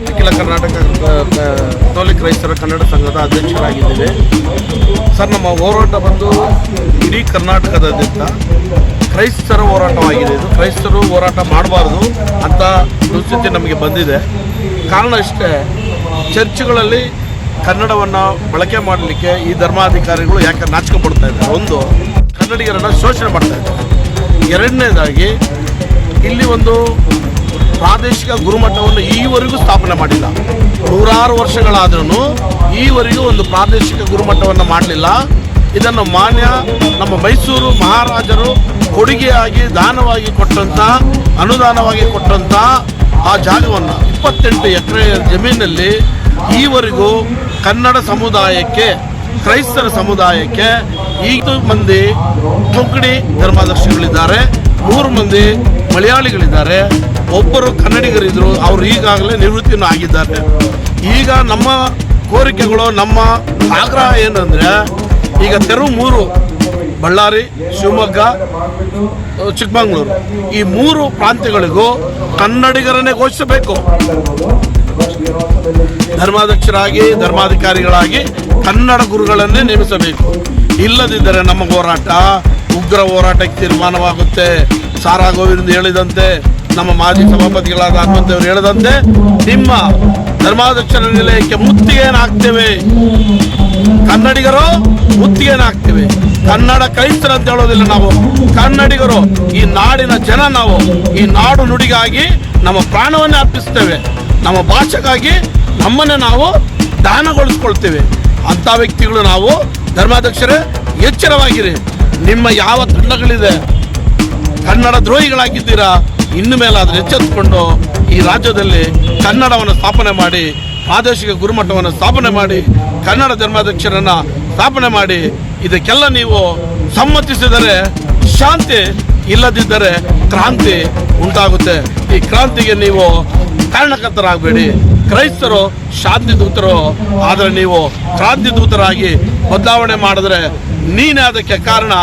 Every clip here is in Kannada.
ಅಖಿಲ ಕರ್ನಾಟಕ ಕಥೋಲಿಕ ಕ್ರೈಸ್ತರ ಕನ್ನಡ ಸಂಘದ ಅಧ್ಯಕ್ಷರಾಗಿದ್ದೇವೆ. ಸರ್, ನಮ್ಮ ಹೋರಾಟ ಬಂದು ಇಡೀ ಕರ್ನಾಟಕದಾದ್ಯಂತ ಕ್ರೈಸ್ತರ ಹೋರಾಟವಾಗಿದೆ. ಇದು ಕ್ರೈಸ್ತರು ಹೋರಾಟ ಮಾಡಬಾರ್ದು ಅಂತ ದುಸ್ಥಿತಿ ನಮಗೆ ಬಂದಿದೆ. ಕಾರಣ ಇಷ್ಟೇ, ಚರ್ಚ್ಗಳಲ್ಲಿ ಕನ್ನಡವನ್ನು ಬಳಕೆ ಮಾಡಲಿಕ್ಕೆ ಈ ಧರ್ಮಾಧಿಕಾರಿಗಳು ಯಾಕೆ ನಾಚಿಕೆ ಪಡ್ತಾ ಇದ್ದಾರೆ. ಒಂದು, ಕನ್ನಡಿಗರನ್ನು ಶೋಷಣೆ ಮಾಡ್ತಾ ಇದ್ದಾರೆ. ಎರಡನೇದಾಗಿ ಇಲ್ಲಿ ಒಂದು ಪ್ರಾದೇಶಿಕ ಗುರುಮಠವನ್ನು ಈವರೆಗೂ ಸ್ಥಾಪನೆ ಮಾಡಿಲ್ಲ. ನೂರಾರು ವರ್ಷಗಳಾದ್ರೂ ಈವರೆಗೂ ಒಂದು ಪ್ರಾದೇಶಿಕ ಗುರುಮಠವನ್ನು ಮಾಡಲಿಲ್ಲ. ಇದನ್ನು ಮಾನ್ಯ ನಮ್ಮ ಮೈಸೂರು ಮಹಾರಾಜರು ಕೊಡುಗೆಯಾಗಿ ದಾನವಾಗಿ ಕೊಟ್ಟಂಥ, ಅನುದಾನವಾಗಿ ಕೊಟ್ಟಂಥ ಆ ಜಾಗವನ್ನು 28 ಎಕರೆ ಜಮೀನಲ್ಲಿ ಈವರೆಗೂ ಕನ್ನಡ ಸಮುದಾಯಕ್ಕೆ, ಕ್ರೈಸ್ತರ ಸಮುದಾಯಕ್ಕೆ 5 ಮಂದಿ ಕೊಂಕಣಿ ಧರ್ಮಾದರ್ಶಿಗಳಿದ್ದಾರೆ, 3 ಮಂದಿ ಮಲಯಾಳಿಗಳಿದ್ದಾರೆ, ಒಬ್ಬರು ಕನ್ನಡಿಗರಿದ್ದರು. ಅವರು ಈಗಾಗಲೇ ನಿವೃತ್ತಿಯನ್ನು ಆಗಿದ್ದಾರೆ. ಈಗ ನಮ್ಮ ಕೋರಿಕೆಗಳು, ನಮ್ಮ ಆಗ್ರಹ ಏನಂದರೆ, ಈಗ ತೆರವು 3 ಬಳ್ಳಾರಿ, ಶಿವಮೊಗ್ಗ, ಚಿಕ್ಕಮಗಳೂರು, ಈ 3 ಪ್ರಾಂತ್ಯಗಳಿಗೂ ಕನ್ನಡಿಗರನ್ನೇ ಘೋಷಿಸಬೇಕು. ಧರ್ಮಾಧ್ಯಕ್ಷರಾಗಿ, ಧರ್ಮಾಧಿಕಾರಿಗಳಾಗಿ ಕನ್ನಡ ಗುರುಗಳನ್ನೇ ನೇಮಿಸಬೇಕು. ಇಲ್ಲದಿದ್ದರೆ ನಮ್ಮ ಹೋರಾಟ ಉಗ್ರ ಹೋರಾಟಕ್ಕೆ ತೀರ್ಮಾನವಾಗುತ್ತೆ. ಸಾರಾ ಗೋವಿಂದ ಹೇಳಿದಂತೆ, ನಮ್ಮ ಮಾಜಿ ಸಭಾಪತಿಗಳಾದ ಹನುಮಂತವರು ಹೇಳಿದಂತೆ, ನಿಮ್ಮ ಧರ್ಮಾಧ್ಯಕ್ಷರ ನಿಲಯಕ್ಕೆ ಮುತ್ತಿಗೆಯನ್ನಾಗ್ತೇವೆ. ಕನ್ನಡಿಗರು ಮುತ್ತಿಗೆಯನ್ನಾಗ್ತೇವೆ. ಕನ್ನಡ ಕ್ರೈಸ್ತರು ಅಂತ ಹೇಳೋದಿಲ್ಲ ನಾವು, ಕನ್ನಡಿಗರು, ಈ ನಾಡಿನ ಜನ. ನಾವು ಈ ನಾಡು ನುಡಿಗಾಗಿ ನಮ್ಮ ಪ್ರಾಣವನ್ನೇ ಅರ್ಪಿಸ್ತೇವೆ. ನಮ್ಮ ಭಾಷೆಗಾಗಿ ನಮ್ಮನ್ನೇ ನಾವು ದಾನಗೊಳಿಸ್ಕೊಳ್ತೇವೆ. ಅಂಥ ವ್ಯಕ್ತಿಗಳು ನಾವು. ಧರ್ಮಾಧ್ಯಕ್ಷರೇ, ಎಚ್ಚರವಾಗಿರಿ. ನಿಮ್ಮ ಯಾವ ತಂಡಗಳಿದೆ, ಕನ್ನಡ ದ್ರೋಹಿಗಳಾಗಿದ್ದೀರಾ. ಇನ್ನು ಮೇಲಾದರೆ ಎಚ್ಚೆತ್ತುಕೊಂಡು ಈ ರಾಜ್ಯದಲ್ಲಿ ಕನ್ನಡವನ್ನು ಸ್ಥಾಪನೆ ಮಾಡಿ, ಪ್ರಾದೇಶಿಕ ಗುರುಮಠವನ್ನು ಸ್ಥಾಪನೆ ಮಾಡಿ, ಕನ್ನಡ ಧರ್ಮಾಧ್ಯಕ್ಷರನ್ನು ಸ್ಥಾಪನೆ ಮಾಡಿ, ಇದಕ್ಕೆಲ್ಲ ನೀವು ಸಮ್ಮತಿಸಿದರೆ ಶಾಂತಿ, ಇಲ್ಲದಿದ್ದರೆ ಕ್ರಾಂತಿ ಉಂಟಾಗುತ್ತೆ. ಈ ಕ್ರಾಂತಿಗೆ ನೀವು ಕಾರಣಕರ್ತರಾಗಬೇಡಿ. ಕ್ರೈಸ್ತರು ಶಾಂತಿ ದೂತರು, ಆದರೆ ನೀವು ಕ್ರಾಂತಿ ದೂತರಾಗಿ ಬದಲಾವಣೆ ಮಾಡಿದ್ರೆ ನೀನೇ ಅದಕ್ಕೆ ಕಾರಣ.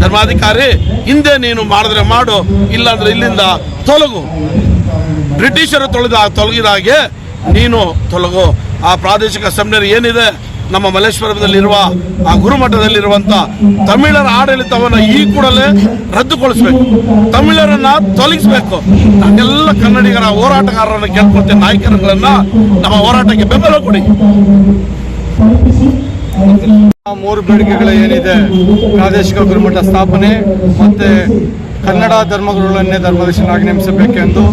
ಧರ್ಮಾಧಿಕಾರಿ, ಹಿಂದೆ ನೀನು ಮಾಡಿದ್ರೆ ಮಾಡು, ಇಲ್ಲಾಂದ್ರೆ ಇಲ್ಲಿಂದ ತೊಲಗು. ಬ್ರಿಟಿಷರು ತೊಲಗಿದಾಗೆ ನೀನು ತೊಲಗು. ಆ ಪ್ರಾದೇಶಿಕ ಸೆಮಿನರಿ ಏನಿದೆ ನಮ್ಮ ಮಲ್ಲೇಶ್ವರದಲ್ಲಿರುವ ಆ ಗುರುಮಠದಲ್ಲಿರುವಂಥ ತಮಿಳರ ಆಡಳಿತವನ್ನು ಈ ಕೂಡಲೇ ರದ್ದುಗೊಳಿಸಬೇಕು. ತಮಿಳರನ್ನ ತೊಲಗಿಸಬೇಕು. ನಾನೆಲ್ಲ ಕನ್ನಡಿಗರ ಹೋರಾಟಗಾರರನ್ನು ಕೇಳ್ಕೊಳ್ತೇನೆ, ನಾಯಕರುಗಳನ್ನ ನಮ್ಮ ಹೋರಾಟಕ್ಕೆ ಬೆಂಬಲ ಕೊಡಿ. 3 ಬೇಡಿಕೆಗಳು ಏನಿದೆ, ಪ್ರಾದೇಶಿಕ ಗುರುಮಠ ಸ್ಥಾಪನೆ, ಮತ್ತು ಕನ್ನಡ ಧರ್ಮಗುರುಗಳನ್ನೇ ಧರ್ಮಾಧ್ಯಕ್ಷನಾಗಿ ನೇಮಿಸಬೇಕೆಂದು,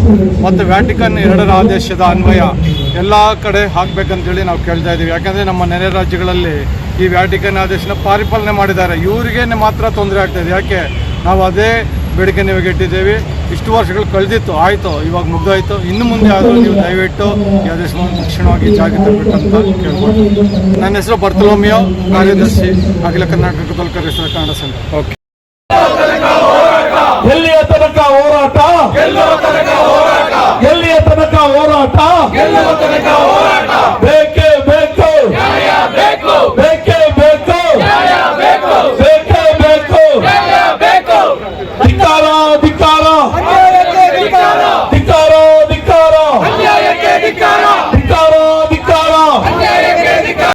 ಮತ್ತು ವ್ಯಾಟಿಕನ್ 2ರ ಆದೇಶದ ಅನ್ವಯ ಎಲ್ಲ ಕಡೆ ಹಾಕಬೇಕಂತೇಳಿ ನಾವು ಕೇಳ್ತಾ ಇದ್ದೀವಿ. ಯಾಕಂದರೆ ನಮ್ಮ ನೆರೆ ರಾಜ್ಯಗಳಲ್ಲಿ ಈ ವ್ಯಾಟಿಕನ್ ಆದೇಶನ ಪರಿಪಾಲನೆ ಮಾಡಿದ್ದಾರೆ. ಇವರಿಗೆ ಮಾತ್ರ ತೊಂದರೆ ಆಗ್ತಾಯಿದೆ. ಯಾಕೆ ನಾವು ಅದೇ ಬೇಡಿಕೆ ನಿಮಗೆ ಇಟ್ಟಿದ್ದೇವೆ. ಇಷ್ಟು ವರ್ಷಗಳು ಕಳೆದಿತ್ತು, ಆಯಿತು, ಇವಾಗ ಮುಗ್ದಾಯಿತು. ಇನ್ನು ಮುಂದೆ ಆದರೂ ನೀವು ದಯವಿಟ್ಟು ಈ ಆದೇಶವನ್ನು ತಕ್ಷಣವಾಗಿ ಜಾರಿಗೆ ತರಬೇಕಂತ ಕೇಳ್ಬೋದು. ನನ್ನ ಹೆಸರು ಬರ್ತಲೋಮಿಯೋ, ಕಾರ್ಯದರ್ಶಿ, ಅಖಿಲ ಕರ್ನಾಟಕ ಕಥೋಲಿಕ ಕ್ರೈಸ್ತರ ಕನ್ನಡ ಸಂಘ. ಓಕೆ. ಎಲ್ಲಿಯ ತನಕ ಹೋರಾಟ? ಎಲ್ಲಿಯ ತನಕ ಹೋರಾಟ?